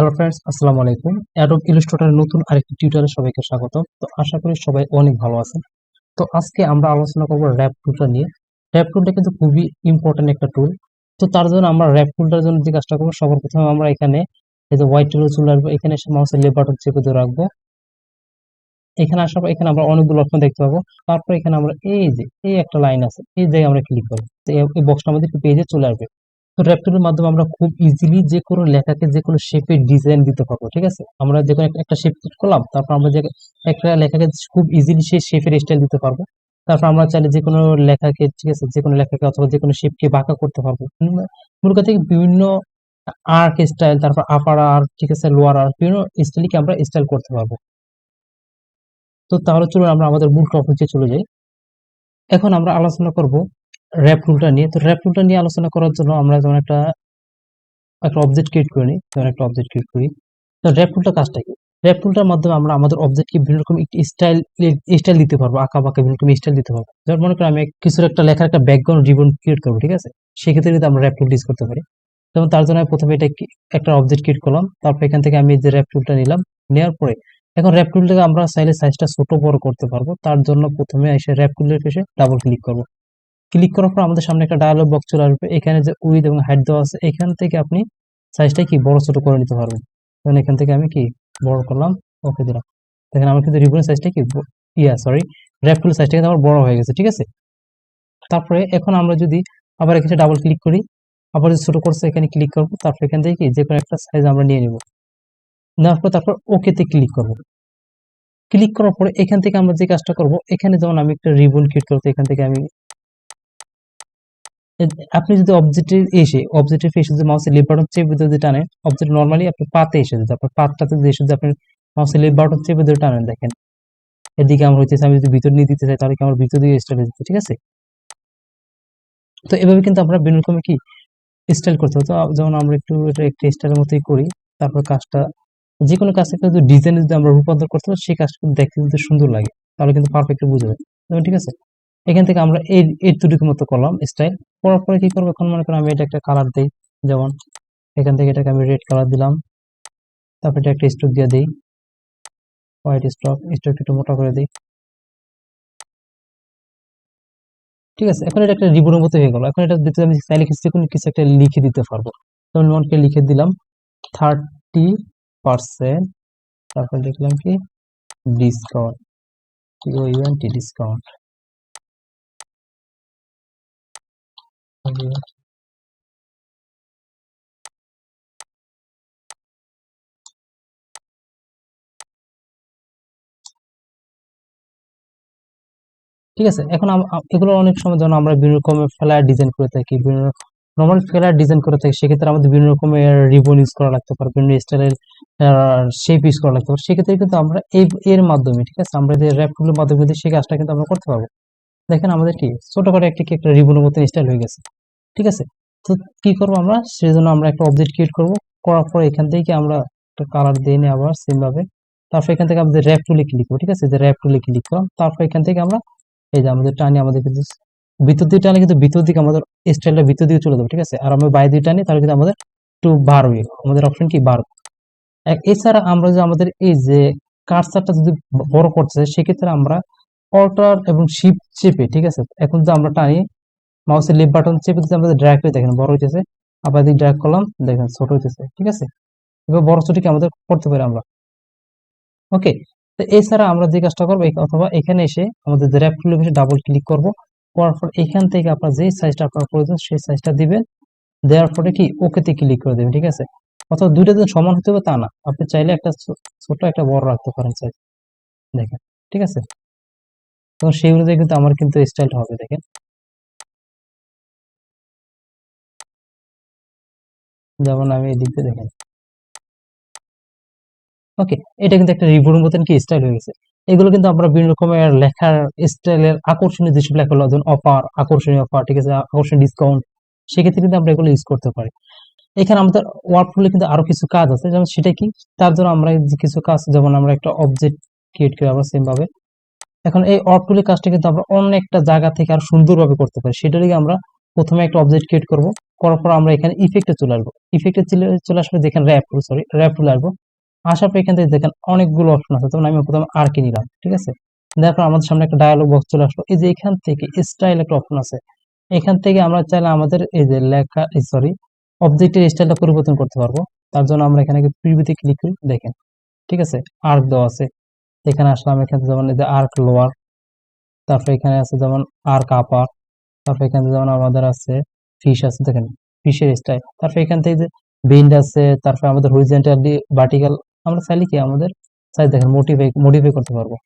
Hello friends, আসসালামু আলাইকুম। Adobe ইলাস্ট্রেটরের নতুন আরেকটি টিউটোরিয়ালে সবাইকে স্বাগত। তো আশা করি সবাই অনেক ভালো আছেন। তো আজকে আমরা আলোচনা করব র‍্যাপ টুলটা নিয়ে। র‍্যাপ টুলটা কিন্তু খুবই ইম্পর্টেন্ট একটা টুল। তো তার জন্য আমরা র‍্যাপ টুলটার জন্য যে কাজটা করব, সবার প্রথমে আমরা এখানে এই যে হোয়াইট টুলে চলে আসবো। এখানে এসে মাউসের লেফট বাটন চেপে ধরে রাখবো। এখানে আসার পর এখানে আমরা অনেকগুলো অপশন দেখতে পাবো। তারপর এখানে আমরা এই একটা লাইন আছে, এই জায়গায় আমরা ক্লিক করবো। তো এই বক্সটা আমাদের পেজে চলে আসবে। তো র‍্যাপ টুলের মাধ্যমে আমরা খুব ইজিলি যে কোনো লেখাকে যে কোনো শেপে ডিজাইন দিতে পারবো। ঠিক আছে, আমরা যে কোনো একটা শেপ ক্লিক করলাম, তারপর আমরা যে একটা লেখাকে খুব ইজিলি সেই শেপের স্টাইল দিতে পারবো। তারপর আমরা চাইলে যে কোনো লেখাকে, ঠিক আছে, যে কোনো লেখাকে অথবা যে কোনো শেপকে বাঁকা করতে পারবো। মূল কথা থেকে বিভিন্ন আর্ক স্টাইল, তারপর আপার আর্ক, ঠিক আছে, লোয়ার আর্ক, বিভিন্ন স্টাইলকে আমরা স্টাইল করতে পারবো। তো তাহলে চলুন আমরা আমাদের মূল টপিকে চলে যাই। এখন আমরা আলোচনা করব র‍্যাপ টুলটা নিয়ে। তো র‍্যাপ টুলটা নিয়ে আলোচনা করার জন্য আমরা যেমন একটা অবজেক্ট ক্রিয়েট করে নিই। যেমন একটা অবজেক্ট ক্রিয়েট করি। তো র‍্যাপ টুলটা কাজটা কি? র‍্যাপ টুলটার মাধ্যমে আমরা আমাদের অবজেক্টকে বিভিন্ন রকম স্টাইল দিতে পারবো, আঁকা বাঁকা বিভিন্ন রকম স্টাইল দিতে পারবো। যেমন মনে করি আমি কিছুর একটা লেখার একটা ব্যাকগ্রাউন্ড রিবন ক্রিয়েট করবো, ঠিক আছে, সেক্ষেত্রে কিন্তু আমরা র‍্যাপ টুলটা ইউজ করতে পারি। যেমন তার জন্য আমি প্রথমে একটা অবজেক্ট ক্রিয়েট করলাম, তারপর এখান থেকে আমি যে র‍্যাপ টুলটা নিলাম, নেওয়ার পরে এখন র‍্যাপ টুলটাকে আমরা চাইলে সাইজটা ছোট বড় করতে পারবো। তার জন্য প্রথমে এসে র‍্যাপ টুলের পেশে ডাবল ক্লিক করবো। ক্লিক করার পর আমাদের সামনে একটা ডায়ালগ বক্স চলে আসবে। এখানে যে উইথ এবং হাইট দেওয়া আছে, এখান থেকে আপনি সাইজটা কি বড় ছোট করে নিতে পারবেন। যেমন এখান থেকে আমি কি বড় করলাম, ওকে দিলাম। দেখেন আমার কিন্তু রিবনের সাইজটা কি র‍্যাপ টুলের সাইজটা কিন্তু আমার বড় হয়ে গেছে, ঠিক আছে। তারপরে এখন আমরা যদি আবার এখানে ডাবল ক্লিক করি, আবার যদি ছোট করছে এখানে ক্লিক করবো, তারপর এখান থেকে কি যে কোনো একটা সাইজ আমরা নিয়ে নিব। নেওয়ার পর তারপর ওকেতে ক্লিক করবো। ক্লিক করার পরে এখান থেকে আমরা যে কাজটা করব, এখানে যেমন আমি একটা রিবন ক্রিয়েট করতে, এখান থেকে আমি আপনি যদি অবজেক্টের এসে যদি মাউসের লেফট বাটন চেপে যদি টানেন, অবজেক্ট নরমালি আপনি পাতে এসে যদি আপনার পাতটাতে যদি এসে যদি আপনি মাউসের লেফট বাটন চেপে ধরে টানেন, দেখেন এদিকে আমার হচ্ছে আমি যদি ভিতর নিয়ে দিতে চাই, তাহলে কি আমার ভিতর দিয়ে স্টাইল দিতে, ঠিক আছে। তো এভাবে কিন্তু আমরা বিভিন্ন রকমের কি স্টাইল করতে হতো। যেমন আমরা এটা একটা স্টাইলের মতোই করি। তারপর কাজটা যে কোনো কাজটা যদি ডিজাইন যদি আমরা রূপান্তর করতে পারি, সেই কাজটা কিন্তু দেখতে কিন্তু সুন্দর লাগে, তাহলে কিন্তু পারফেক্টলি বুঝে যাবে। ঠিক আছে, এখান থেকে আমরা এই দুটির মতো করলাম স্টাইল। করার পরে কি করবো, এখন মনে করেন আমি এটা একটা কালার দিই। যেমন এখান থেকে এটাকে আমি রেড কালার দিলাম, তারপর এটা একটা স্ট্রোক দিয়ে দিই, হোয়াইট স্ট্রোক একটু মোটা করে দিই, ঠিক আছে। এখন এটা একটা রিবনের মতো হয়ে গেল। এখন এটা দিতে আমি চাইলে কিছু একটা লিখে দিতে পারবো। যেমন মনকে লিখে দিলাম 30%, তারপর লিখলাম কি ডিসকাউন্ট, ডিসকাউন্ট। ঠিক আছে, এখন এগুলো অনেক সময় যেমন আমরা বিভিন্ন রকমের ফ্লায়ার ডিজাইন করে থাকি, বিভিন্ন নর্মাল ফ্লায়ার ডিজাইন করে থাকি, সেক্ষেত্রে আমাদের বিভিন্ন রকমের রিবন ইউজ করা লাগতে পারে, বিভিন্ন স্টাইলের শেপ ইউজ করা লাগতে পারে। সেক্ষেত্রে কিন্তু আমরা এর মাধ্যমে, ঠিক আছে, আমরা যে র‍্যাপ টুলের মাধ্যমে কিন্তু সেই কাজটা কিন্তু আমরা করতে পারবো। দেখেন আমাদের কি ছোটখাটো একটা রিবনের মতো স্টাইল হয়ে গেছে, ঠিক আছে। তো কি করবো আমরা, সেজন্য আমরা একটা অবজেক্ট ক্রিয়েট করবো। করার পর এখান থেকে আমরা একটা কালার দিয়ে নিই আবার সেম ভাবে। তারপর এখান থেকে আমাদের র‍্যাপ টুলে ক্লিক করবো, ঠিক আছে, যে র‍্যাপ টুলে ক্লিক করলাম। তারপর এখান থেকে আমরা এই যে আমাদের টানি, আমাদের কিন্তু ভিতর দিয়ে টানি, কিন্তু ভিতর দিকে আমাদের স্টাইলটা ভিতর দিকে চলে যাবে, ঠিক আছে। আর আমরা বাইরে দিয়ে টানি, তাহলে কিন্তু আমাদের একটু বার হয়ে আমাদের অপশন কি বার। এছাড়া আমরা যে আমাদের এই যে কার্সারটা যদি বড় করতে চাই, সেক্ষেত্রে আমরা অল্টার এবং শিফট চেপে, ঠিক আছে, এখন যে আমরা টানি মাউসের লেফট বাটন চেপে যদি আমাদের ড্র্যাগ করে, দেখেন বড় হইতেছে। আবার যদি ড্র্যাগ করলাম, দেখেন ছোট হইতেছে, ঠিক আছে। এবার বড় ছোট কি আমাদের করতে পারি আমরা, ওকে। তো এছাড়া আমরা যে কাজটা করবো, অথবা এখানে এসে আমাদের র‍্যাপ টুলে এসে ডাবল ক্লিক করবো। করার পর এখান থেকে আপনার যে সাইজটা আপনার প্রয়োজন সেই সাইজটা দিবেন। দেওয়ার পরে কি ওকেতে ক্লিক করে দেবেন, ঠিক আছে। অথবা দুইটা যদি সমান হতে হবে তা না, আপনি চাইলে একটা ছোট একটা বড় রাখতে পারেন সাইজ, দেখেন, ঠিক আছে। তখন সেই অনুযায়ী কিন্তু আমার কিন্তু স্টাইলটা হবে, দেখেন। যেমন আমি এই দিক দিয়ে দেখেন, ওকে, এটা কিন্তু একটা রিবনের মতন কি স্টাইল হয়ে গেছে। এগুলো কিন্তু আমরা বিভিন্ন রকমের লেখার স্টাইলের আকর্ষণীয় যেসব লেখা হলো, যেমন অফার, আকর্ষণীয় অফার, ঠিক আছে, আকর্ষণীয় ডিসকাউন্ট, সেক্ষেত্রে কিন্তু আমরা এগুলো ইউজ করতে পারি। এখানে আমাদের ওয়ার্কফ্লোতে কিন্তু আরো কিছু কাজ আছে, যেমন সেটা কি, তার জন্য আমরা কিছু কাজ, যেমন আমরা একটা অবজেক্ট ক্রিয়েট করি আবার সেম ভাবে। এখন এই ওয়ার্কফ্লোর কাজটা কিন্তু আমরা অনেকটা জায়গা থেকে আরো সুন্দরভাবে করতে পারি। সেটা লিগে আমরা প্রথমে একটা অবজেক্ট ক্রিয়েট করব। করার পর আমরা এখানে ইফেক্টে চলে আসবো। ইফেক্টে চলে আসবে, দেখেন র্যাপ টুল আসবো। আসার পর এখান থেকে দেখেন অনেকগুলো অপশন আছে, তখন আমি প্রথমে আর্কে নিলাম, ঠিক আছে। তারপর আমাদের সামনে একটা ডায়ালগ বক্স চলে আসলো। এই যে এখান থেকে স্টাইল একটা অপশন আছে, এখান থেকে আমরা চাইলে আমাদের এই যে লেখা অবজেক্টের স্টাইলটা পরিবর্তন করতে পারবো। তার জন্য আমরা এখানে প্রিভিউতে ক্লিক করি, দেখেন, ঠিক আছে, আর্ক দেওয়া আছে। এখানে আসলাম, এখানে যেমন এই যে আর্ক লোয়ার, তারপর এখানে আছে যেমন আর্ক আপার, তারপর এখানে যেমন আমাদের আছে ফিশ আছে, দেখেন ফিশের স্টাইল। তারপর এখান থেকে যে বেন্ড আছে, তারপর আমাদের হরিজন্টালি ভার্টিক্যাল, আমরা চাইলে কি আমাদের সাইজ দেখেন মডিফাই করতে পারবো।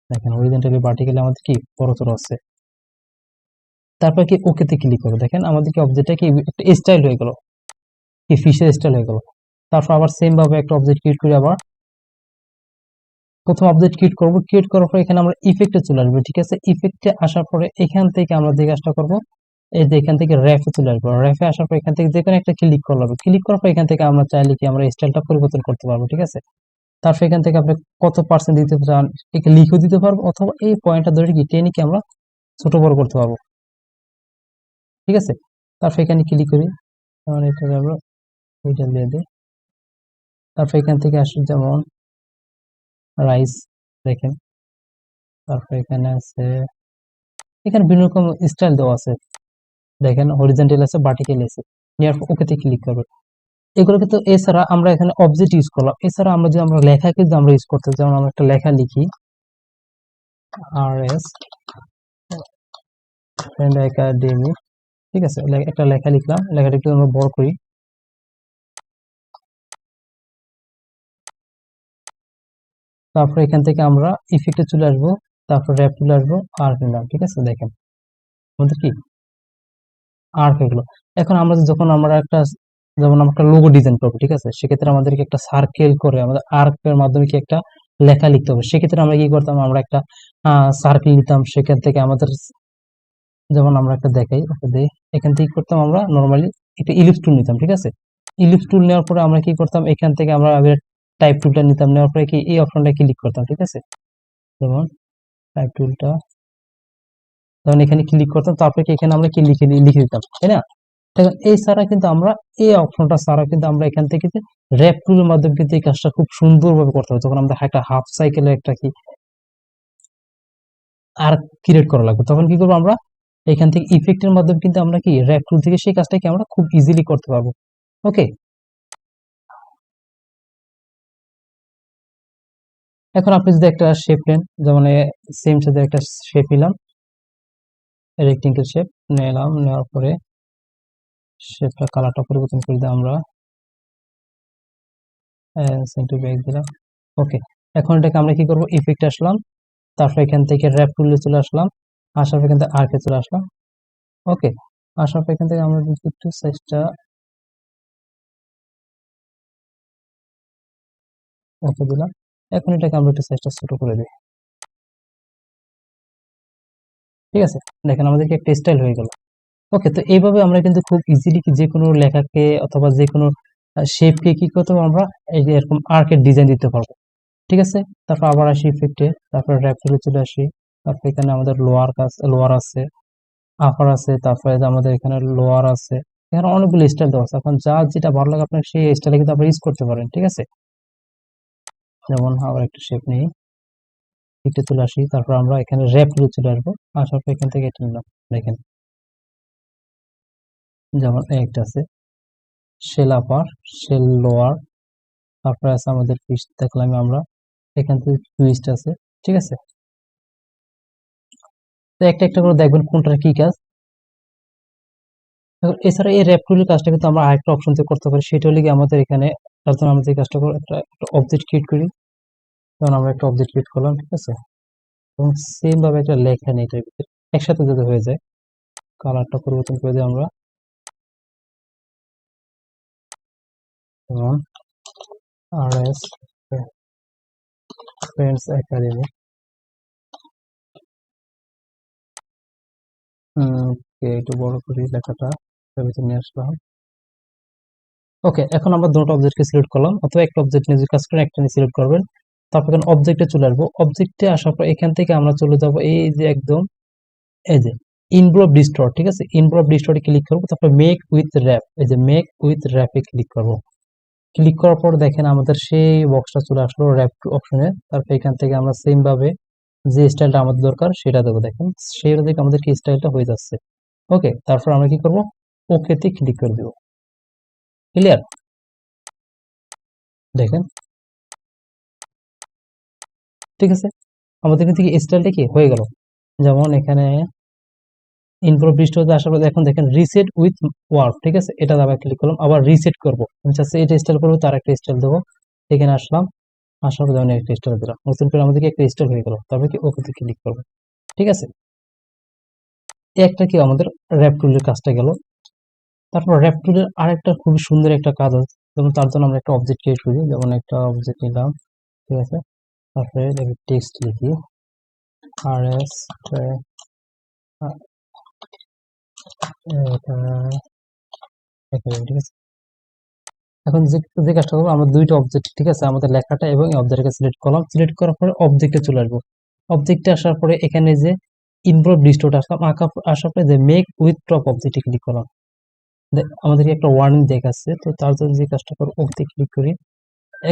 দেখেন হরিজন্টালি ভার্টিক্যালি আমাদের কি বড় ছোট আছে। তারপর কি ওকেতে ক্লিক করবো, দেখেন আমাদের কি অবজেক্টটা কি একটা স্টাইল হয়ে গেল, কি ফিশের স্টাইল হয়ে গেল। তারপর আবার সেম ভাবে একটা অবজেক্ট ক্রিয়েট করি। আবার প্রথম অবজেক্ট ক্রিয়েট করব, ক্রিয়েট করার পর এখানে আমরা ইফেক্টে চলে আসবো, ঠিক আছে। ইফেক্টে আসার পরে এখান থেকে আমরা যে কাজটা করবো, এই যে এখান থেকে র্যাফে চলে আসবো। র্যাফে আসার পর এখান থেকে যে কোনো একটা ক্লিক করলাম, ক্লিক করার পর এখান থেকে আমরা চাইলে কি আমরা স্টাইলটা পরিবর্তন করতে পারবো, ঠিক আছে। তারপর এখান থেকে আপনি কত পার্সেন্ট দিতে চান একে লিখেও দিতে পারবো, অথবা এই পয়েন্টটা ধরে কি টেনে কি আমরা ছোট বড় করতে পারবো, ঠিক আছে। তারপর এখানে ক্লিক করি, তাহলে এটা আমরা ওইটা দিয়ে দিই। তারপর এখান থেকে আসি যেমন রাইস, দেখেন। তারপর এখানে আছে, এখানে বিভিন্ন রকম স্টাইল দেওয়া আছে, দেখেন হরিজন্টাল আছে, ভার্টিক্যাল আছে। নেওয়ার পর ওকেতে ক্লিক করবে। এগুলো কিন্তু, এছাড়া আমরা এখানে অবজেক্ট ইউজ করলাম। এছাড়া আমরা যদি আমরা লেখাকে যদি আমরা ইউজ করতে, যেমন আমরা একটা লেখা লিখি, আর এস একাডেমি, ঠিক আছে, একটা লেখা লিখলাম, লেখাটা একটু আমরা বড় করি। তারপর এখান থেকে আমরা ইফেক্টে চলে আসবো, তারপর র্যাপ চলে আসবো, আর্ক নিলাম, ঠিক আছে। দেখেন আমাদের কি আর্ক এগুলো। এখন আমরা যখন আমরা একটা, যেমন আমরা একটা লোগো ডিজাইন করবো, ঠিক আছে, সেক্ষেত্রে আমাদেরকে একটা সার্কেল করে আমাদের আর্কের মাধ্যমে কি একটা লেখা লিখতে হবে। সেক্ষেত্রে আমরা কি করতাম, আমরা একটা সার্কেল নিতাম, সেখান থেকে আমাদের, যেমন আমরা একটা দেখাই, ওকে দেই, এখান থেকে কি করতাম আমরা নর্মালি একটা ইলিপস টুল নিতাম, ঠিক আছে। ইলিপস টুল নেওয়ার পরে আমরা কি করতাম, এখান থেকে আমরা টাইপ টুলটা নিতাম, নেওয়ার পরে কি এই অপশনটা ক্লিক করতাম, ঠিক আছে। যেমন টাইপ টুলটা, তখন এখানে ক্লিক করতাম, তারপরে কি এখানে আমরা কি লিখে দিতাম, তাই না। দেখেন এই ছাড়া কিন্তু আমরা, এই অপশনটা ছাড়া কিন্তু আমরা এখান থেকে র্যাপ টুলের মাধ্যমে কিন্তু এই কাজটা খুব সুন্দরভাবে করতে হবে। তখন আমরা একটা হাফ সাইকেলের একটা কি আর ক্রিয়েট করা লাগবে, তখন কি করবো আমরা এখান থেকে ইফেক্টের মাধ্যমে কিন্তু আমরা কি র্যাপ টুল থেকে সেই কাজটা কি আমরা খুব ইজিলি করতে পারবো। ওকে, এখন আপনি যদি একটা শেপ নেন, যেমন সেম সাথে একটা শেপ নিলাম, রেক্টেঙ্গেল শেপ নিলাম, নেওয়ার পরে শেপটা কালারটা পরিবর্তন করে দিই আমরা, সেন্টার ব্যাক দিলাম। ওকে, এখন এটাকে আমরা কি করব, ইফেক্টে আসলাম, তারপর এখান থেকে র্যাপ টুলে চলে আসলাম, আসার পর এখান থেকে আর্কে চলে আসলাম। ওকে, আসার পর এখান থেকে আমরা একটু সাইজটা ওকে দিলাম। এখন এটাকে আমরা একটু সাইজটা ছোট করে দিই, ঠিক আছে। দেখেন আমাদেরকে একটা স্টাইল হয়ে গেল। ওকে, তো এইভাবে আমরা কিন্তু খুব ইজিলি যে কোনো লেখাকে অথবা যে কোনো শেপকে কি করতে পারবো, আমরা এই যে এরকম আর্কের ডিজাইন দিতে পারবো, ঠিক আছে। তারপর আবার আসি ইফেক্টে, তারপর র্যাপ টুলে চলে আসি। তারপর এখানে আমাদের লোয়ার আছে, আপার আছে, তারপরে যে আমাদের এখানে লোয়ার আছে। এখানে অনেকগুলো স্টাইল দেওয়া আছে, এখন যা যেটা ভালো লাগে আপনার সেই স্টাইলে কিন্তু আপনি ইউজ করতে পারেন, ঠিক আছে। যেমন আবার একটা শেপ নিই, একটু চলে আসি, তারপর আমরা এখানে র্যাপ টুলে চলে আসবো। আসার পর এখান থেকে এটা নিলাম, দেখেন যেমন একটা আছে শেল আপার, শেল লোয়ার, তারপরে আছে আমাদের ফিশ দেখলাম আমরা, এখান থেকে টুইস্ট আছে, ঠিক আছে। তো একটা একটা করে দেখবেন কোনটার কি কাজ। এছাড়া এই র্যাপ টুলের কাজটা কিন্তু আমরা আরেকটা অপশন থেকে করতে পারি, সেটা হলে কি আমাদের এখানে, তার জন্য আমরা যে কাজটা করবো, একটা অবজেক্ট ক্রিয়েট করি। যেমন আমরা একটা অবজেক্ট ক্রিয়েট করলাম, ঠিক আছে, এবং সেম ভাবে একটা লেখা নেই এটার ভিতরে, একসাথে যদি হয়ে যায়, কালারটা পরিবর্তন করে দিই আমরা, যেমন আর এস ফ্রেন্ডস একাডেমি, একটু বড় করি লেখাটা, এর ভিতরে নিয়ে আসলাম। ওকে, এখন আমরা দুটো অবজেক্টকে সিলেক্ট করলাম, অথবা একটা অবজেক্ট নিয়ে যদি কাজ করেন একটা নিয়ে সিলেক্ট করবেন। তারপর এখানে অবজেক্টে চলে আসবো, অবজেক্টে আসার পর এখান থেকে আমরা চলে যাব এই যে একদম, এই যে ইনভলভ ডিস্টর্ট, ঠিক আছে, ইনভলভ ডিস্টর্টে ক্লিক করবো, তারপর মেক উইথ র্যাপ, এই যে মেক উইথ র্যাপে ক্লিক করবো। ক্লিক করার পর দেখেন আমাদের সেই বক্সটা চলে আসলো র্যাপ অপশনে। তারপর এখান থেকে আমরা সেম ভাবে যে স্টাইলটা আমাদের দরকার সেটা দেবো। দেখেন সেই অনুযায়ী আমাদের কি স্টাইলটা হয়ে যাচ্ছে। ওকে, তারপর আমরা কি করব, ওকেতে ক্লিক করে দেবো। ক্লিয়ার? দেখেন, ঠিক আছে, আমাদের কিন্তু স্টাইলটা কি হয়ে গেল। যেমন এখানে ইনভলভ ডিস্টর্টে আসার পর এখন দেখেন রিসেট উইথ ওয়ার্ক, ঠিক আছে, এটা আবার ক্লিক করলাম, আবার রিসেট করবো, আমি চাচ্ছি এটা স্টাইল করবো, তার একটা স্টাইল দেবো। এখানে আসলাম, আসার পর যেমন একটা স্টাইল দিলাম, নতুন করে আমাদেরকে একটা স্টাইল হয়ে গেল। তারপর কি ওকেতে ক্লিক করবো, ঠিক আছে। একটা কি আমাদের র্যাপ টুলের কাজটা গেল। তারপর র্যাপ টুলের আরেকটা খুবই সুন্দর একটা কাজ আছে। যেমন তার জন্য আমরা একটা অবজেক্ট ক্রিয়েট করি, যেমন একটা অবজেক্ট নিলাম, ঠিক আছে, তারপরে টেক্সট লিখি আর এস, ঠিক আছে। এখন যে যে কাজটা করবো, আমরা দুইটা অবজেক্ট, ঠিক আছে, আমাদের লেখাটা এবং অবজেক্টকে সিলেক্ট করলাম, সিলেক্ট করার পরে অবজেক্টে চলে আসবো। অবজেক্টে আসার পরে এখানে যে ইনভলভ ডিস্টর্ট আসলাম, আসার পরে যে মেক উইথ টপ অবজেক্টে ক্লিক করলাম। আমাদেরকে একটা ওয়ার্নিং দেখাচ্ছে, তো তার জন্য যে কাজটা করবো, ওকে ক্লিক করি।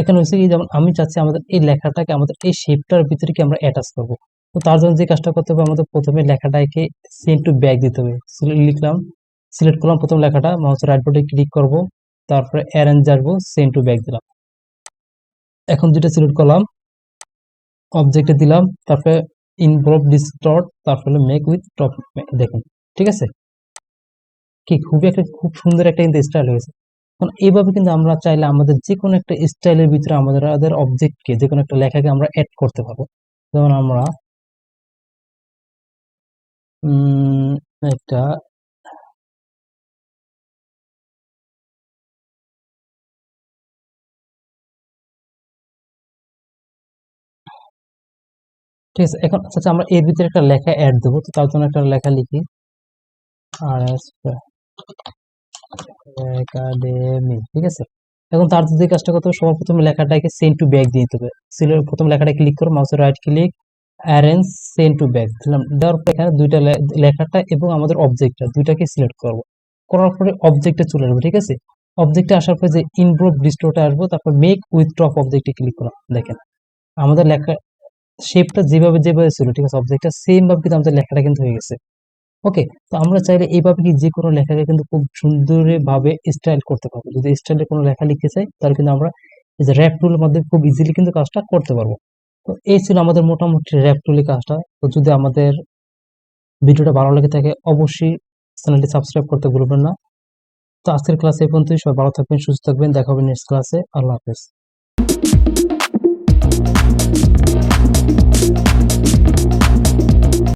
এখানে হচ্ছে কি, যেমন আমি চাচ্ছি আমাদের এই লেখাটাকে আমাদের এই শেপটার ভিতরে কি আমরা অ্যাটাচ করবো। তো তার জন্য যে কাজটা করতে হবে, আমাদের প্রথমে লেখাটাকে সেন্ড টু ব্যাক দিতে হবে। লিখলাম, সিলেক্ট করলাম প্রথম লেখাটা, মাউসের রাইট বাটনে ক্লিক করব, তারপরে অ্যারেঞ্জ আসবো, সেন্ড টু ব্যাক দিলাম। এখন দুইটা সিলেক্ট করলাম, অবজেক্টে দিলাম, তারপরে ইনভলভ ডিস্টর্ট, তারপরে মেক উইথ টপ, দেখুন, ঠিক আছে, কি খুবই একটা খুব সুন্দর একটা কিন্তু স্টাইল হয়েছে। এখন এইভাবে কিন্তু আমরা চাইলে আমাদের যে কোনো একটা স্টাইলের ভিতরে আমাদের অবজেক্টকে, যে কোনো একটা লেখাকে আমরা অ্যাড করতে পারবো। যেমন আমরা একটা, ঠিক আছে, এখন আচ্ছা আমরা এর ভিতরে একটা লেখা অ্যাড দেবো, তো তার জন্য একটা লেখা লিখি আর এস একাডেমি, ঠিক আছে। এখন তার যে কাজটা করতে হবে, সবার প্রথমে লেখাটাকে সেন্ড টু ব্যাক দিয়ে দিতে হবে। প্রথম লেখাটা ক্লিক করো, মাউসের right click, arrange, send to back দিলাম। দেওয়ার পর এখানে দুইটা লেখাটা এবং আমাদের অবজেক্টটা দুইটাকে সিলেক্ট করবো। করার পরে অবজেক্টে চলে আসবো, ঠিক আছে। অবজেক্টে আসার পরে যে ইনভলভ ডিস্টর্টে আসবো, তারপর মেক উইথ টপ অবজেক্টে ক্লিক করলাম। দেখেন আমাদের লেখা শেপটা যেভাবে যেভাবে ছিল, ঠিক আছে, অবজেক্টটা সেম ভাবে কিন্তু আমাদের লেখাটা কিন্তু হয়ে গেছে। ওকে, তো আমরা চাইলে এইভাবে কি যে কোনো লেখাকে কিন্তু খুব সুন্দর ভাবে স্টাইল করতে পারবো। যদি স্টাইলে কোনো লেখা লিখতে চাই, তাহলে কিন্তু আমরা এই যে র্যাপ টুলের মাধ্যমে খুব ইজিলি কিন্তু কাজটা করতে পারবো। তো এই ছিল আমাদের মোটামুটি র্যাপ টুলের কাজটা। তো যদি আমাদের ভিডিওটা ভালো লেগে থাকে, অবশ্যই চ্যানেলটি সাবস্ক্রাইব করতে ভুলবেন না। তো আজকের ক্লাসে এই পর্যন্তই। সবাই ভালো থাকবেন, সুস্থ থাকবেন, দেখা হবে নেক্সট ক্লাসে। আল্লাহ হাফেজ।